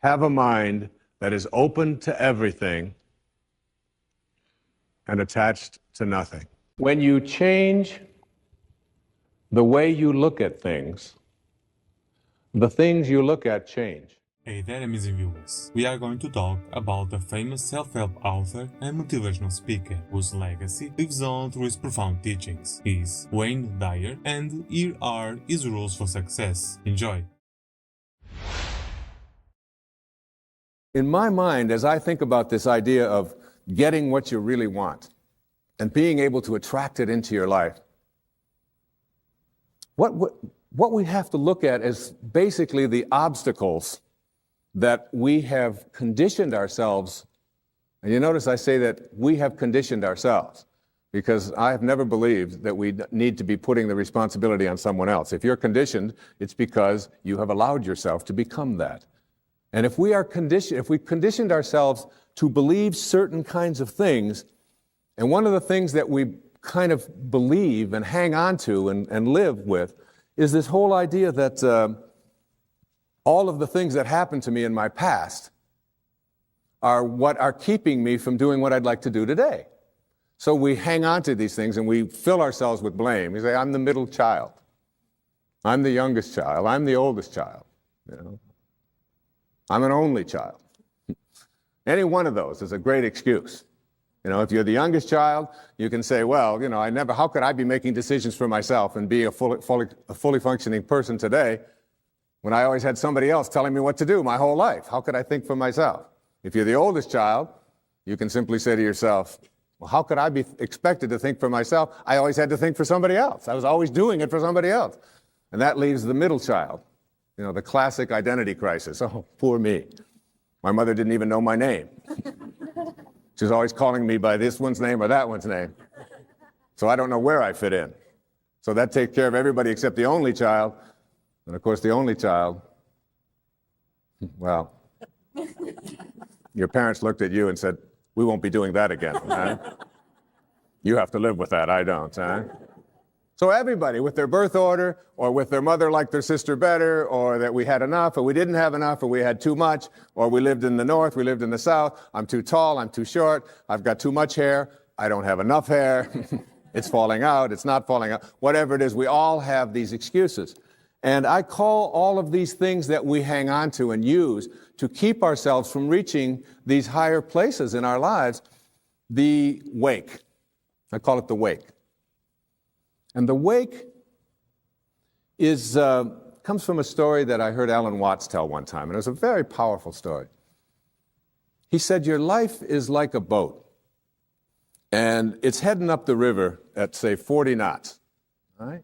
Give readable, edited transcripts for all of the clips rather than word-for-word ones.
have a mind that is open to everything and attached to nothing. When you change the way you look at things, the things you look at change. Hey there, amazing viewers. We are going to talk about the famous self-help author and motivational speaker whose legacy lives on through his profound teachings. He's Wayne Dyer, and here are his rules for success. Enjoy! In my mind, as I think about this idea of getting what you really want and being able to attract it into your life, what we have to look at is basically the obstacles that we have conditioned ourselves. And you notice I say that we have conditioned ourselves, because I have never believed that we need to be putting the responsibility on someone else. If you're conditioned, it's because you have allowed yourself to become that. And if we conditioned ourselves to believe certain kinds of things, and one of the things that we kind of believe and hang on to and live with is this whole idea that all of the things that happened to me in my past are what are keeping me from doing what I'd like to do today. So we hang on to these things and we fill ourselves with blame. We say, I'm the middle child. I'm the youngest child. I'm the oldest child. I'm an only child. Any one of those is a great excuse. If you're the youngest child, you can say, well, how could I be making decisions for myself and be a fully functioning person today when I always had somebody else telling me what to do my whole life? How could I think for myself? If you're the oldest child, you can simply say to yourself, well, how could I be expected to think for myself? I always had to think for somebody else. I was always doing it for somebody else. And that leaves the middle child, the classic identity crisis. Oh, poor me. My mother didn't even know my name. She was always calling me by this one's name or that one's name. So I don't know where I fit in. So that takes care of everybody except the only child. And of course, the only child, well, your parents looked at you and said, we won't be doing that again. Huh? You have to live with that, I don't. Huh? So everybody with their birth order, or with their mother liked their sister better, or that we had enough, or we didn't have enough, or we had too much, or we lived in the north, we lived in the south, I'm too tall, I'm too short, I've got too much hair, I don't have enough hair, it's falling out, it's not falling out, whatever it is, we all have these excuses. And I call all of these things that we hang on to and use to keep ourselves from reaching these higher places in our lives, the wake. I call it the wake. And the wake comes from a story that I heard Alan Watts tell one time, and it was a very powerful story. He said, your life is like a boat, and it's heading up the river at, say, 40 knots, all right?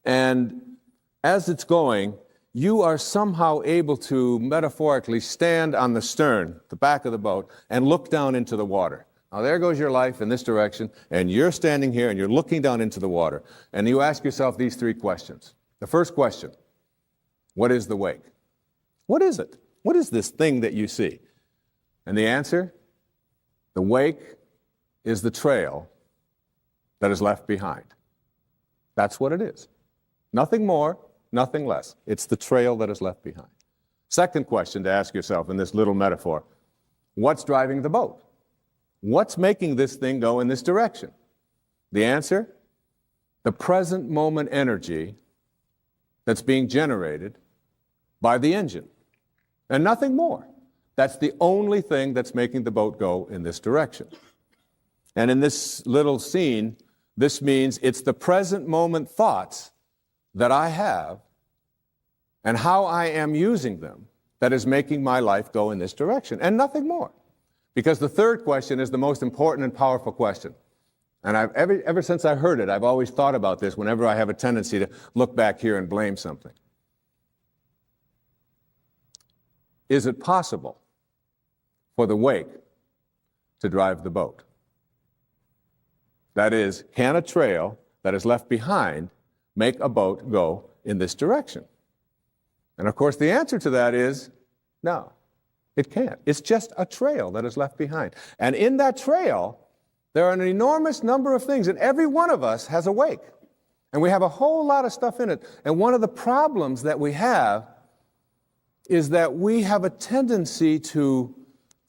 And as it's going, you are somehow able to metaphorically stand on the stern, the back of the boat, and look down into the water. Now, there goes your life in this direction, and you're standing here, and you're looking down into the water, and you ask yourself these three questions. The first question, what is the wake? What is it? What is this thing that you see? And the answer, the wake is the trail that is left behind. That's what it is. Nothing more, nothing less. It's the trail that is left behind. Second question to ask yourself in this little metaphor, what's driving the boat? What's making this thing go in this direction? The answer, the present moment energy that's being generated by the engine, and nothing more. That's the only thing that's making the boat go in this direction. And in this little scene, this means it's the present moment thoughts that I have and how I am using them that is making my life go in this direction, and nothing more. Because the third question is the most important and powerful question. And ever since I heard it, I've always thought about this whenever I have a tendency to look back here and blame something. Is it possible for the wake to drive the boat? That is, can a trail that is left behind make a boat go in this direction? And of course, the answer to that is no. It can't. It's just a trail that is left behind. And in that trail, there are an enormous number of things, and every one of us has a wake. And we have a whole lot of stuff in it. And one of the problems that we have is that we have a tendency to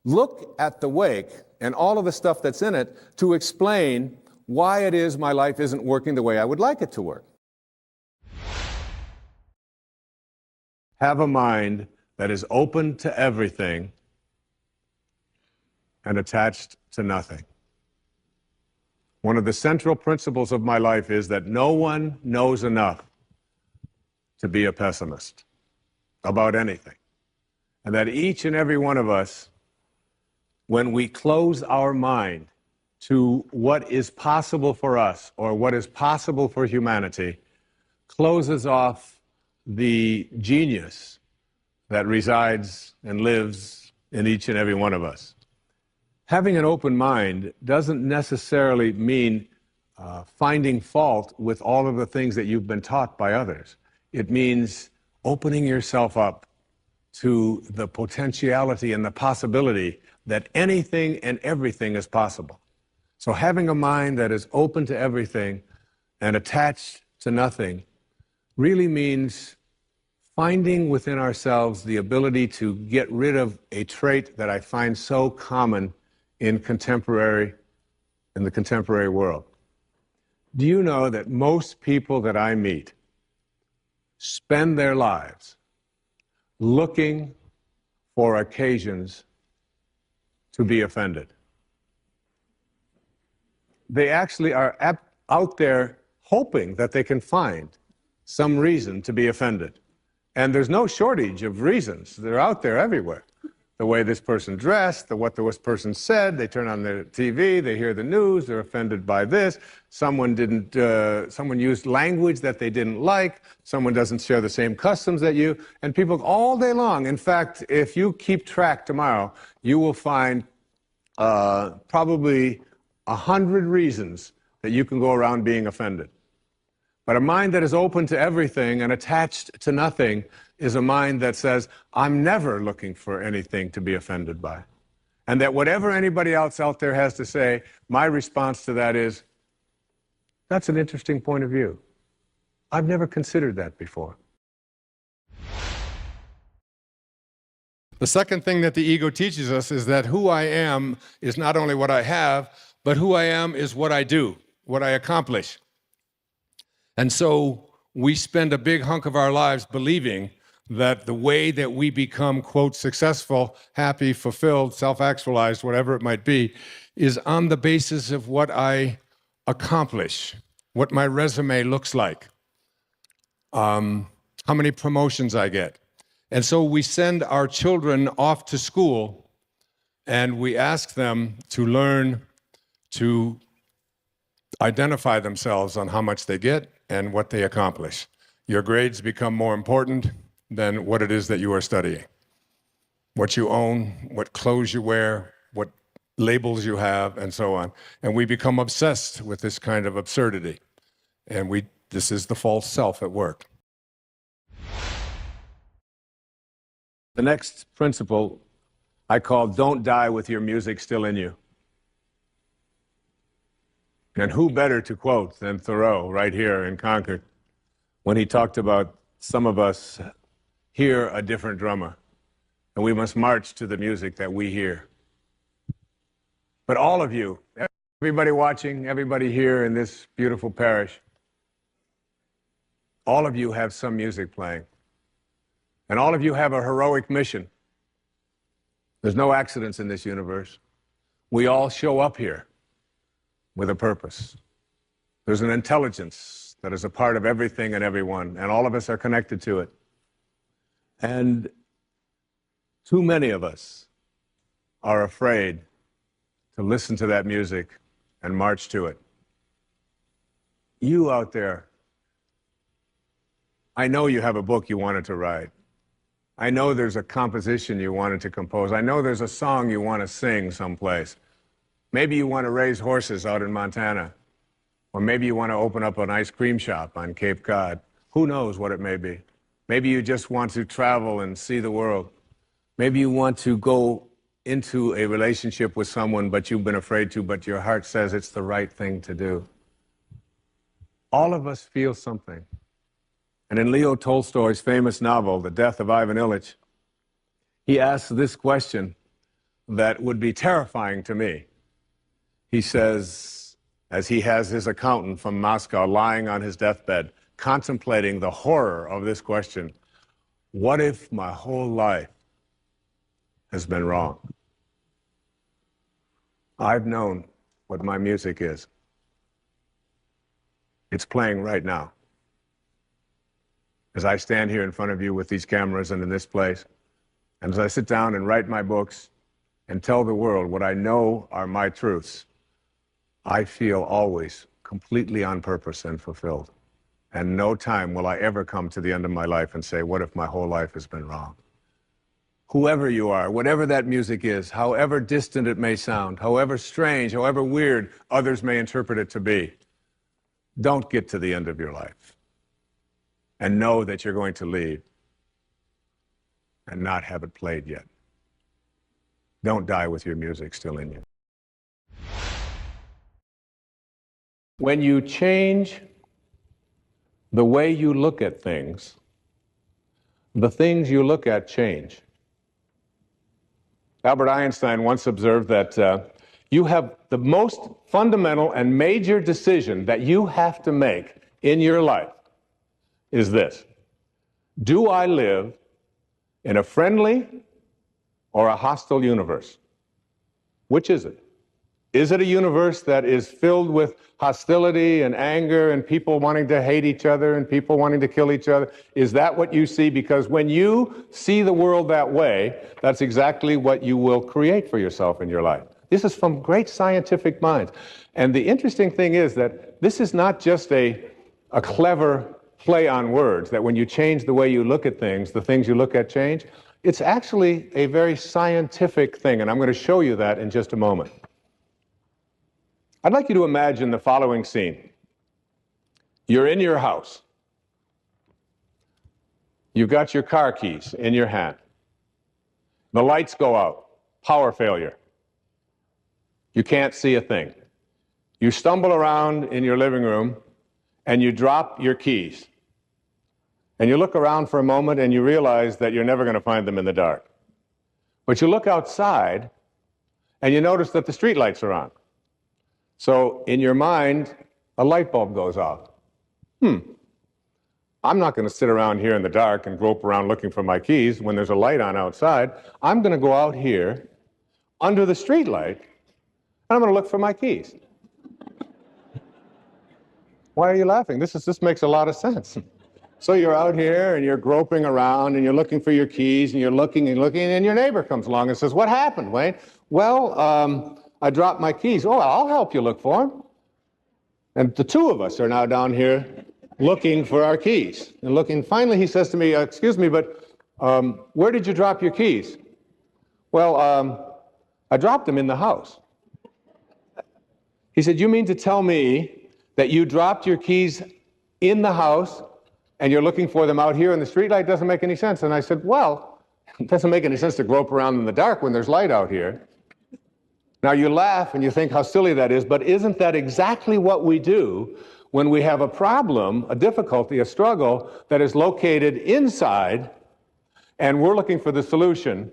look at the wake and all of the stuff that's in it to explain why it is my life isn't working the way I would like it to work. Have a mind that is open to everything and attached to nothing. One of the central principles of my life is that no one knows enough to be a pessimist about anything. And that each and every one of us, when we close our mind to what is possible for us or what is possible for humanity, closes off the genius that resides and lives in each and every one of us. Having an open mind doesn't necessarily mean finding fault with all of the things that you've been taught by others. It means opening yourself up to the potentiality and the possibility that anything and everything is possible. So having a mind that is open to everything and attached to nothing really means finding within ourselves the ability to get rid of a trait that I find so common in the contemporary world. Do you know that most people that I meet spend their lives looking for occasions to be offended? They actually are out there hoping that they can find some reason to be offended. And there's no shortage of reasons. They're out there everywhere. The way this person dressed, what this person said, they turn on their TV, they hear the news, they're offended by this. Someone used language that they didn't like, someone doesn't share the same customs that you, and people all day long. In fact, if you keep track tomorrow, you will find probably 100 reasons that you can go around being offended. But a mind that is open to everything and attached to nothing is a mind that says, I'm never looking for anything to be offended by. And that whatever anybody else out there has to say, my response to that is, that's an interesting point of view. I've never considered that before. The second thing that the ego teaches us is that who I am is not only what I have, but who I am is what I do, what I accomplish. And so we spend a big hunk of our lives believing that the way that we become, quote, successful, happy, fulfilled, self-actualized, whatever it might be, is on the basis of what I accomplish, what my resume looks like, how many promotions I get. And so we send our children off to school and we ask them to learn to identify themselves on how much they get and what they accomplish. Your grades become more important than what it is that you are studying. What you own, what clothes you wear, what labels you have, and so on. And we become obsessed with this kind of absurdity. And this is the false self at work. The next principle I call don't die with your music still in you. And who better to quote than Thoreau right here in Concord when he talked about some of us hear a different drummer and we must march to the music that we hear. But all of you, everybody watching, everybody here in this beautiful parish, all of you have some music playing. And all of you have a heroic mission. There's no accidents in this universe. We all show up here with a purpose. There's an intelligence that is a part of everything and everyone, and all of us are connected to it. And too many of us are afraid to listen to that music and march to it. You out there, I know you have a book you wanted to write. I know there's a composition you wanted to compose. I know there's a song you want to sing someplace. Maybe you want to raise horses out in Montana. Or maybe you want to open up an ice cream shop on Cape Cod. Who knows what it may be. Maybe you just want to travel and see the world. Maybe you want to go into a relationship with someone, but you've been afraid to, but your heart says it's the right thing to do. All of us feel something. And in Leo Tolstoy's famous novel, The Death of Ivan Ilyich, He asks this question that would be terrifying to me. He says, as he has his accountant from Moscow lying on his deathbed, contemplating the horror of this question, what if my whole life has been wrong? I've known what my music is. It's playing right now. As I stand here in front of you with these cameras and in this place, and as I sit down and write my books and tell the world what I know are my truths, I feel always completely on purpose and fulfilled. And no time will I ever come to the end of my life and say, what if my whole life has been wrong? Whoever you are, whatever that music is, however distant it may sound, however strange, however weird others may interpret it to be, don't get to the end of your life and know that you're going to leave and not have it played yet. Don't die with your music still in you. When you change the way you look at things, the things you look at change. Albert Einstein once observed that you have the most fundamental and major decision that you have to make in your life is this: do I live in a friendly or a hostile universe? Which is it? Is it a universe that is filled with hostility and anger and people wanting to hate each other and people wanting to kill each other? Is that what you see? Because when you see the world that way, that's exactly what you will create for yourself in your life. This is from great scientific minds. And the interesting thing is that this is not just a clever play on words, that when you change the way you look at things, the things you look at change. It's actually a very scientific thing, and I'm going to show you that in just a moment. I'd like you to imagine the following scene. You're in your house. You've got your car keys in your hand. The lights go out. Power failure. You can't see a thing. You stumble around in your living room and you drop your keys. And you look around for a moment and you realize that you're never going to find them in the dark. But you look outside and you notice that the street lights are on. So in your mind, a light bulb goes off. I'm not going to sit around here in the dark and grope around looking for my keys when there's a light on outside. I'm going to go out here under the street light and I'm going to look for my keys. Why are you laughing? This makes a lot of sense. So you're out here and you're groping around and you're looking for your keys and you're looking and your neighbor comes along and says, "What happened, Wayne?" "Well, I dropped my keys." "Oh, I'll help you look for them." And the two of us are now down here looking for our keys and looking. Finally, he says to me, "Excuse me, but where did you drop your keys?" "Well, I dropped them in the house." He said, "You mean to tell me that you dropped your keys in the house and you're looking for them out here in the streetlight? Doesn't make any sense." And I said, "Well, it doesn't make any sense to grope around in the dark when there's light out here." Now you laugh and you think how silly that is, but isn't that exactly what we do when we have a problem, a difficulty, a struggle that is located inside and we're looking for the solution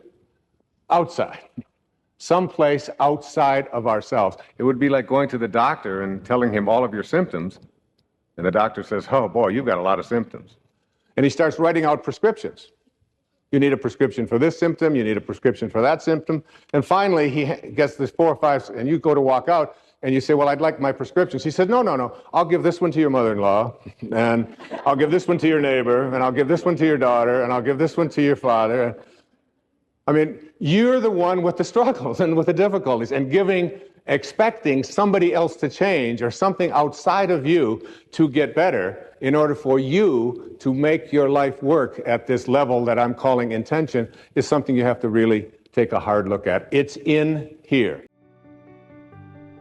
outside, someplace outside of ourselves? It would be like going to the doctor and telling him all of your symptoms. And the doctor says, "Oh boy, you've got a lot of symptoms." And he starts writing out prescriptions. You need a prescription for this symptom, you need a prescription for that symptom. And finally, he gets this 4 or 5, and you go to walk out, and you say, "Well, I'd like my prescriptions." He said, No, I'll give this one to your mother-in-law, and I'll give this one to your neighbor, and I'll give this one to your daughter, and I'll give this one to your father. I mean, you're the one with the struggles and with the difficulties, and expecting somebody else to change or something outside of you to get better in order for you to make your life work at this level that I'm calling intention is something you have to really take a hard look at. It's in here.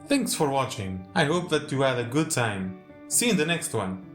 Thanks for watching. I hope that you had a good time. See you in the next one.